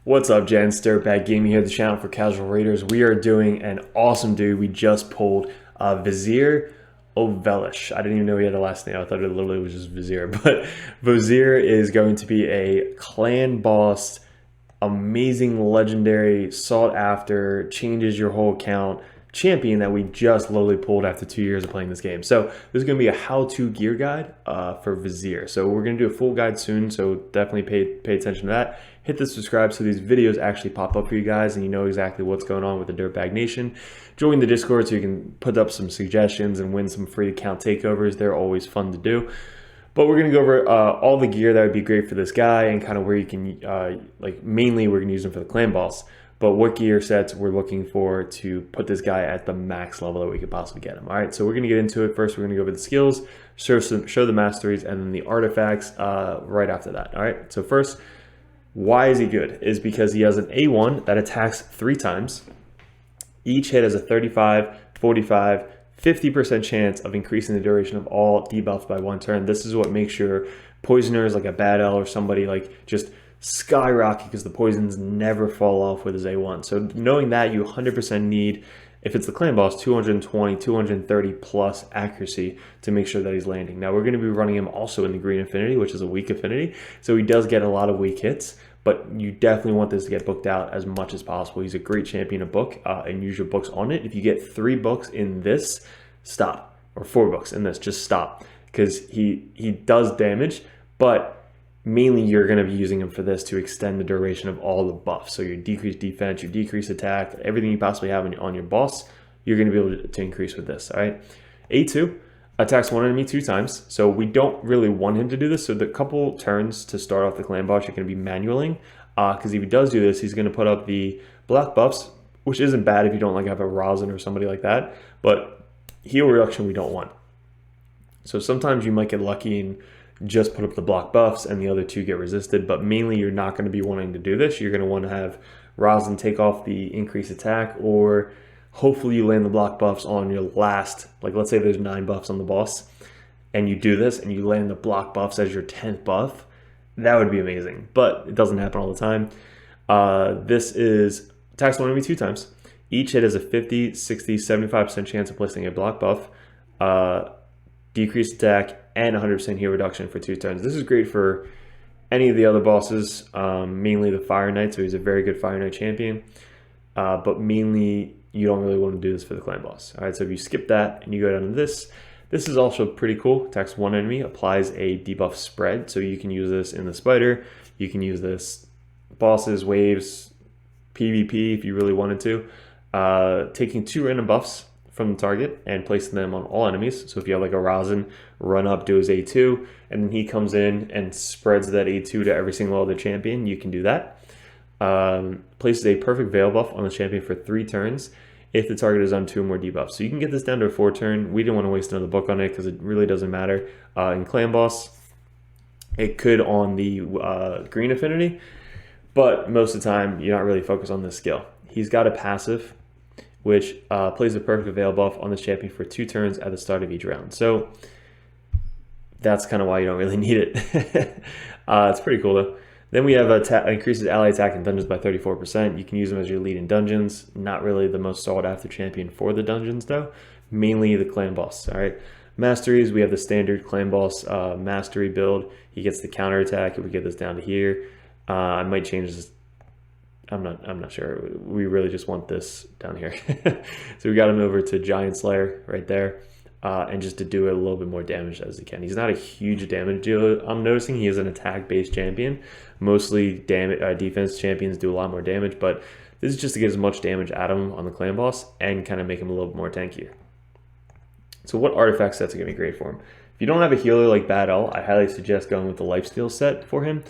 What's up, gents? Dirtbag Gaming here, the channel for casual raiders. We are doing an awesome dude. We just pulled Vizier Ovelis. I didn't even know he had a last name. I thought it literally was just Vizier. But Vizier is going to be a clan boss, amazing, legendary, sought after, changes your whole account champion that we just literally pulled after 2 years of playing this game. So this is going to be a how-to gear guide for Vizier. So we're going to do a full guide soon, so definitely pay attention to that. Hit the subscribe so these videos actually pop up for you guys and you know exactly what's going on with the Dirtbag Nation. Join the Discord so you can put up some suggestions and win some free account takeovers. They're always fun to do. But we're going to go over all the gear that would be great for this guy and kind of where you can, mainly we're going to use them for the clan boss. But what gear sets we're looking for to put this guy at the max level that we could possibly get him. All right, so we're going to get into it. First, we're going to go over the skills, show the masteries, and then the artifacts right after that. All right, so first, why is he good? Is because he has an A1 that attacks 3 times. Each hit has a 35, 45, 50% chance of increasing the duration of all debuffs by 1 turn. This is what makes your poisoners like a Bad L or somebody like just skyrocket because the poisons never fall off with his A1. So knowing that, you 100% need, if it's the clan boss, 220, 230 plus accuracy to make sure that he's landing. Now we're going to be running him also in the green affinity, which is a weak affinity. So he does get a lot of weak hits, but you definitely want this to get booked out as much as possible. He's a great champion to book and use your books on it. If you get 3 books in this, stop. Or 4 books in this, just stop. Because he does damage, but mainly you're going to be using him for this to extend the duration of all the buffs. So your decreased defense, your decreased attack, everything you possibly have on your boss, you're going to be able to increase with this. All right. A2 attacks one enemy 2 times. So we don't really want him to do this. So the couple turns to start off the clan boss, you're going to be manualing. Because if he does do this, he's going to put up the black buffs, which isn't bad if you don't like have a rosin or somebody like that. But heal reduction we don't want. So sometimes you might get lucky and just put up the block buffs and the other 2 get resisted, but mainly you're not going to be wanting to do this. You're going to want to have rosin take off the increased attack, or hopefully you land the block buffs on your last, like let's say there's 9 buffs on the boss and you do this and you land the block buffs as your 10th buff. That would be amazing, but it doesn't happen all the time. This is attacks one enemy 2 times. Each hit has a 50, 60, 75% chance of placing a block buff, decreased attack, and 100% heal reduction for 2 turns. This is great for any of the other bosses, mainly the Fire Knight, so he's a very good Fire Knight champion, but mainly you don't really want to do this for the clan boss. All right, so if you skip that and you go down to this is also pretty cool. Attacks 1 enemy, applies a debuff spread, so you can use this in the spider, you can use this bosses, waves, PvP if you really wanted to. Taking 2 random buffs from the target and placing them on all enemies. So if you have like a rosin, run up, do his A2, and then he comes in and spreads that A2 to every single other champion, you can do that. Places a perfect veil buff on the champion for 3 turns if the target is on 2 or more debuffs. So you can get this down to a 4 turn. We didn't want to waste another book on it because it really doesn't matter. In clan boss, it could on the green affinity, but most of the time you're not really focused on this skill. He's got a passive which plays a perfect veil buff on this champion for 2 turns at the start of each round. So that's kind of why you don't really need it. It's pretty cool though. Then we have increases ally attack in dungeons by 34%. You can use them as your lead in dungeons. Not really the most sought after champion for the dungeons though. Mainly the clan boss. All right. Masteries, we have the standard clan boss mastery build. He gets the counter attack if we get this down to here. I might change this. I'm not sure. We really just want this down here. So we got him over to Giant Slayer right there, and just to do it a little bit more damage as he can. He's not a huge damage dealer. I'm noticing he is an attack-based champion. Mostly defense champions do a lot more damage, but this is just to get as much damage out of him on the clan boss and kind of make him a little bit more tankier. So what artifact sets are going to be great for him? If you don't have a healer like Bad L, I highly suggest going with the lifesteal set for him.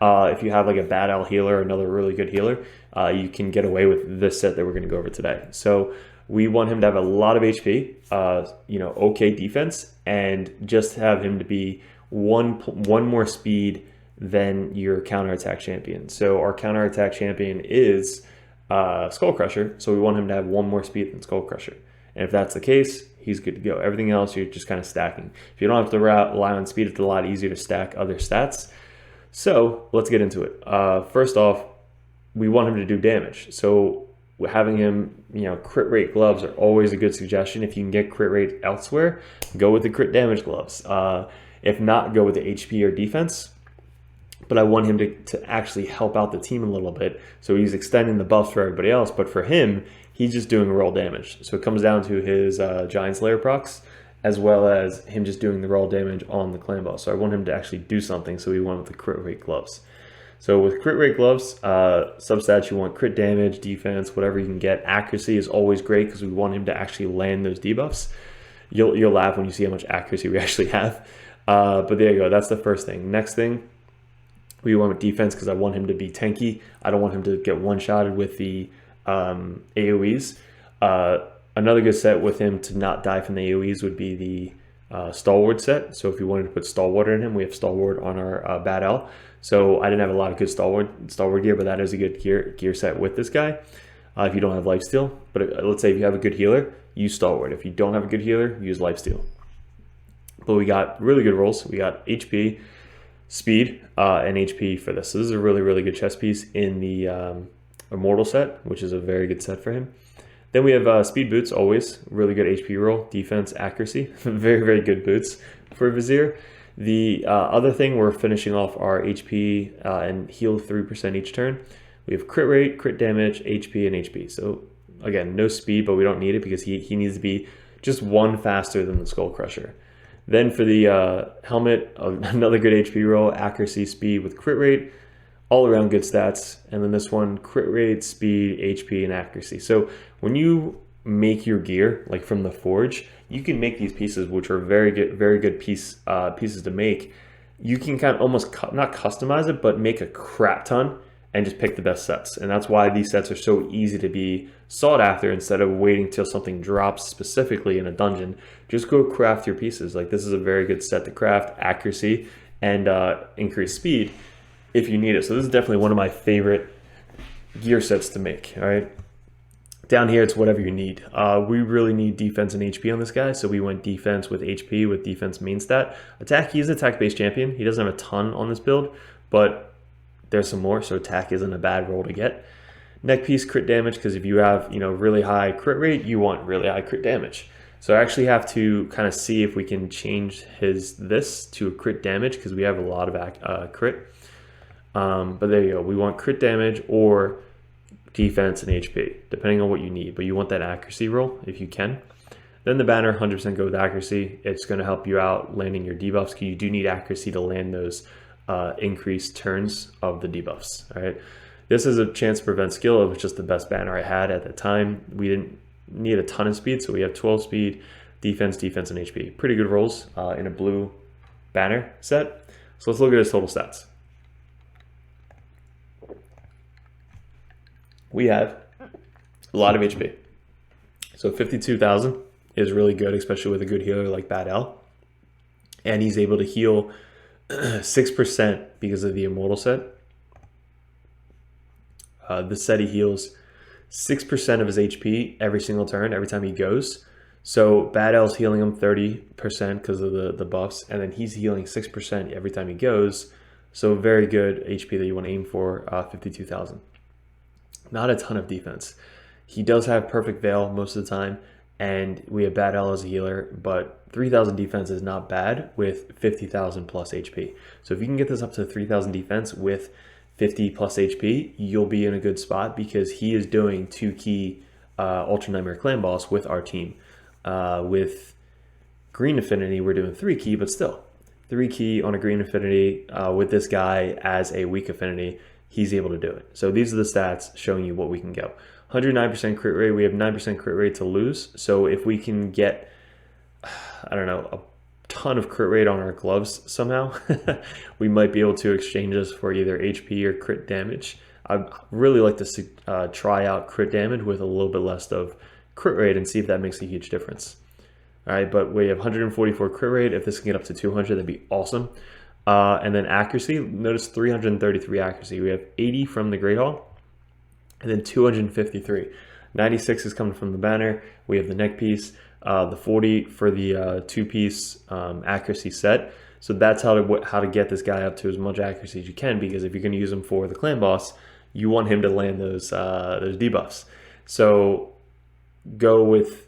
If you have like a Bad L healer, another really good healer, you can get away with this set that we're going to go over today. So we want him to have a lot of HP, okay defense, and just have him to be one more speed than your counterattack champion. So our counterattack champion is Skull Crusher, so we want him to have 1 more speed than Skull Crusher. And if that's the case, he's good to go. Everything else, you're just kind of stacking. If you don't have to rely on speed, it's a lot easier to stack other stats. So let's get into it. First off, we want him to do damage. So having him, crit rate gloves are always a good suggestion. If you can get crit rate elsewhere, go with the crit damage gloves. If not, go with the HP or defense. But I want him to actually help out the team a little bit. So he's extending the buffs for everybody else, but for him, he's just doing raw damage. So it comes down to his Giant Slayer procs, as well as him just doing the raw damage on the clan boss. So I want him to actually do something, so we went with the crit rate gloves. So with crit rate gloves, substats, you want crit damage, defense, whatever you can get. Accuracy is always great because we want him to actually land those debuffs. You'll laugh when you see how much accuracy we actually have. But there you go, that's the first thing. Next thing, we went with defense because I want him to be tanky. I don't want him to get one-shotted with the AoEs. Another good set with him to not die from the AoEs would be the Stalwart set. So if you wanted to put Stalwart in him, we have Stalwart on our Bad L. So I didn't have a lot of good Stalwart gear, but that is a good gear set with this guy. If you don't have Lifesteal, but let's say if you have a good healer, use Stalwart. If you don't have a good healer, use Lifesteal. But we got really good rolls. We got HP, speed, and HP for this. So this is a really, really good chess piece in the Immortal set, which is a very good set for him. Then we have speed boots, always really good HP roll, defense, accuracy, very, very good boots for Vizier. The other thing, we're finishing off our HP and heal 3% each turn. We have crit rate, crit damage, HP, and HP. So again, no speed, but we don't need it because he needs to be just one faster than the Skull Crusher. Then for the helmet, another good HP roll, accuracy, speed with crit rate, all around good stats. And then this one, crit rate, speed, HP, and accuracy. So when you make your gear, like from the forge, you can make these pieces, which are very good pieces to make. You can kind of almost not customize it, but make a crap ton and just pick the best sets. And that's why these sets are so easy to be sought after instead of waiting till something drops specifically in a dungeon. Just go craft your pieces. Like this is a very good set to craft, accuracy and increased speed if you need it. So this is definitely one of my favorite gear sets to make, all right? Down here, it's whatever you need. We really need defense and HP on this guy, so we went defense with HP with defense main stat. Attack, he is an attack-based champion. He doesn't have a ton on this build, but there's some more, so attack isn't a bad roll to get. Neck piece, crit damage, because if you have really high crit rate, you want really high crit damage. So I actually have to kind of see if we can change this to a crit damage, because we have a lot of crit. But there you go. We want crit damage or defense and HP, depending on what you need, but you want that accuracy roll if you can. Then the banner, 100% go with accuracy. It's going to help you out landing your debuffs, because you do need accuracy to land those increased turns of the debuffs. All right, this is a chance to prevent skill. It was just the best banner I had at the time. We didn't need a ton of speed, so we have 12 speed, defense, and HP. Pretty good rolls in a blue banner set. So let's look at his total stats. We have a lot of HP. So 52,000 is really good, especially with a good healer like Bad L. And he's able to heal 6% because of the Immortal set. This set he heals 6% of his HP every single turn, every time he goes. So Bad L's healing him 30% because of the buffs, and then he's healing 6% every time he goes. So very good HP that you want to aim for, 52,000. Not a ton of defense. He does have perfect veil most of the time, and we have Bad L as a healer, but 3,000 defense is not bad with 50,000 plus HP. So if you can get this up to 3,000 defense with 50 plus HP, you'll be in a good spot, because he is doing 2 key Ultra Nightmare Clan boss with our team. With Green Affinity, we're doing 3 key, but still 3 key on a Green Affinity with this guy as a weak affinity. He's able to do it. So these are the stats showing you what we can go. 109% crit rate. We have 9% crit rate to lose. So if we can get, I don't know, a ton of crit rate on our gloves somehow, we might be able to exchange this for either HP or crit damage. I'd really like to try out crit damage with a little bit less of crit rate and see if that makes a huge difference. All right, but we have 144 crit rate. If this can get up to 200, that'd be awesome. And then accuracy, notice 333 accuracy. We have 80 from the Great Hall, and then 253. 96 is coming from the banner. We have the neck piece, the 40 for the 2-piece accuracy set. So that's how to get this guy up to as much accuracy as you can, because if you're going to use him for the clan boss, you want him to land those debuffs. So go with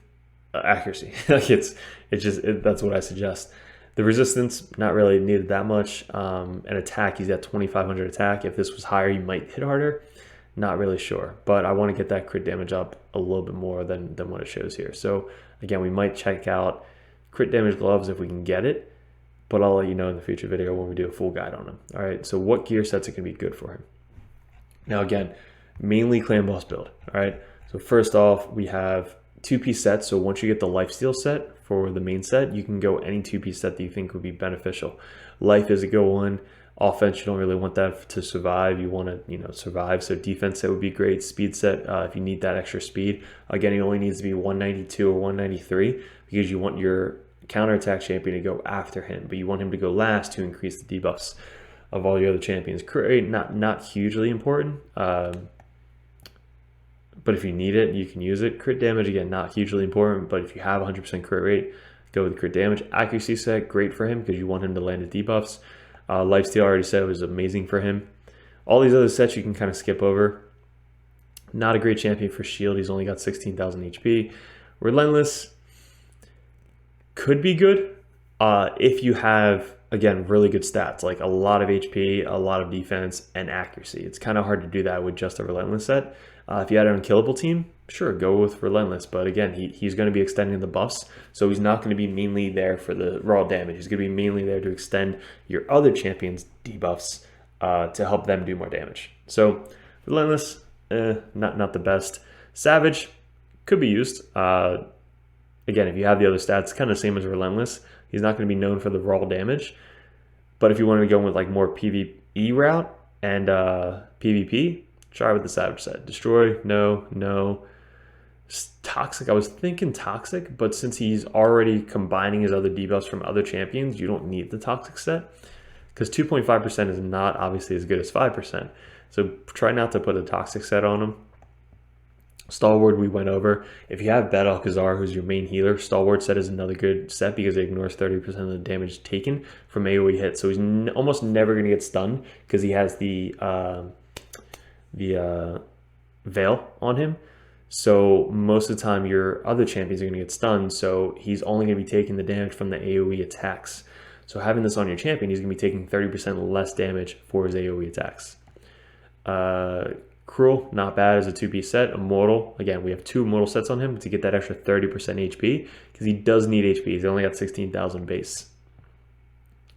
accuracy. Like that's what I suggest. The resistance, not really needed that much. And attack, he's at 2,500 attack. If this was higher, you might hit harder. Not really sure, but I want to get that crit damage up a little bit more than what it shows here. So again, we might check out crit damage gloves if we can get it, but I'll let you know in the future video when we do a full guide on him. All right, so what gear sets are going to be good for him? Now again, mainly clan boss build. All right, so first off, we have 2-piece sets. So once you get the lifesteal set for the main set, you can go any 2-piece set that you think would be beneficial. Life is a go one. Offense, you don't really want that to survive. You want to, survive. So defense set would be great. Speed set, if you need that extra speed. Again, it only needs to be 192 or 193 because you want your counterattack champion to go after him, but you want him to go last to increase the debuffs of all your other champions. Crit rate, not hugely important, but if you need it, you can use it. Crit damage, again, not hugely important, but if you have 100% crit rate, go with crit damage. Accuracy set, great for him because you want him to land the debuffs. Lifesteal, I already said, was amazing for him. All these other sets you can kind of skip over. Not a great champion for shield. He's only got 16,000 HP. Relentless could be good if you have, again, really good stats, like a lot of HP, a lot of defense, and accuracy. It's kind of hard to do that with just a Relentless set. If you had an unkillable team, sure, go with Relentless. But again, he's going to be extending the buffs, so he's not going to be mainly there for the raw damage. He's going to be mainly there to extend your other champions' debuffs to help them do more damage. So Relentless, not the best. Savage could be used. Again, if you have the other stats, kind of same as Relentless. He's not going to be known for the raw damage. But if you wanted to go with like more PvE route and PvP, try with the Savage set. Destroy, no. Toxic, I was thinking Toxic, but since he's already combining his other debuffs from other champions, you don't need the Toxic set. Because 2.5% is not obviously as good as 5%. So try not to put a Toxic set on him. Stalwart we went over. If you have Bet Alcazar, who's your main healer, Stalwart set is another good set because it ignores 30% of the damage taken from AoE hits. So he's almost never going to get stunned because he has the veil on him. So most of the time your other champions are going to get stunned. So he's only going to be taking the damage from the AoE attacks. So having this on your champion, he's going to be taking 30% less damage for his AoE attacks. Cruel, not bad as a 2-piece set. Immortal, again, we have 2 immortal sets on him to get that extra 30% HP because he does need HP. He's only got 16,000 base.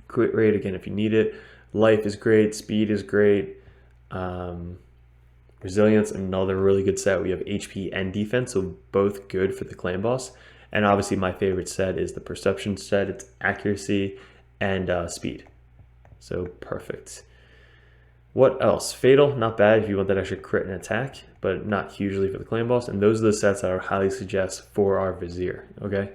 Crit rate, again, if you need it. Life is great. Speed is great. Resilience, another really good set. We have HP and defense, so both good for the clan boss. And obviously my favorite set is the perception set. It's accuracy and speed. So perfect. What else? Fatal, not bad if you want that extra crit and attack, but not hugely for the clan boss. And those are the sets that I would highly suggest for our Vizier, okay?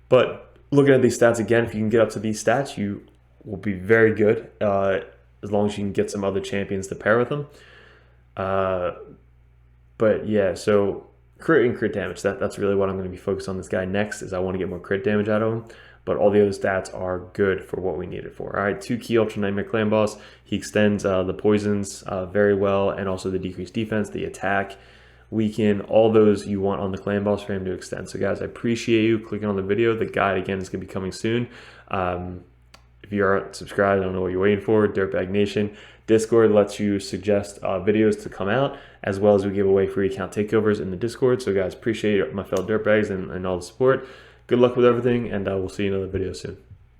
But looking at these stats again, if you can get up to these stats, you will be very good as long as you can get some other champions to pair with them. But yeah, so crit and crit damage, that's really what I'm going to be focused on this guy next, is I want to get more crit damage out of him. But all the other stats are good for what we need it for. All right, 2 key Ultra Nightmare Clan Boss. He extends the poisons very well, and also the decreased defense, the attack, weaken, all those you want on the Clan Boss for him to extend. So guys, I appreciate you clicking on the video. The guide, again, is going to be coming soon. If you aren't subscribed, I don't know what you're waiting for. Dirtbag Nation. Discord lets you suggest videos to come out, as well as we give away free account takeovers in the Discord. So guys, appreciate my fellow Dirtbags and all the support. Good luck with everything, and we'll see you in another video soon.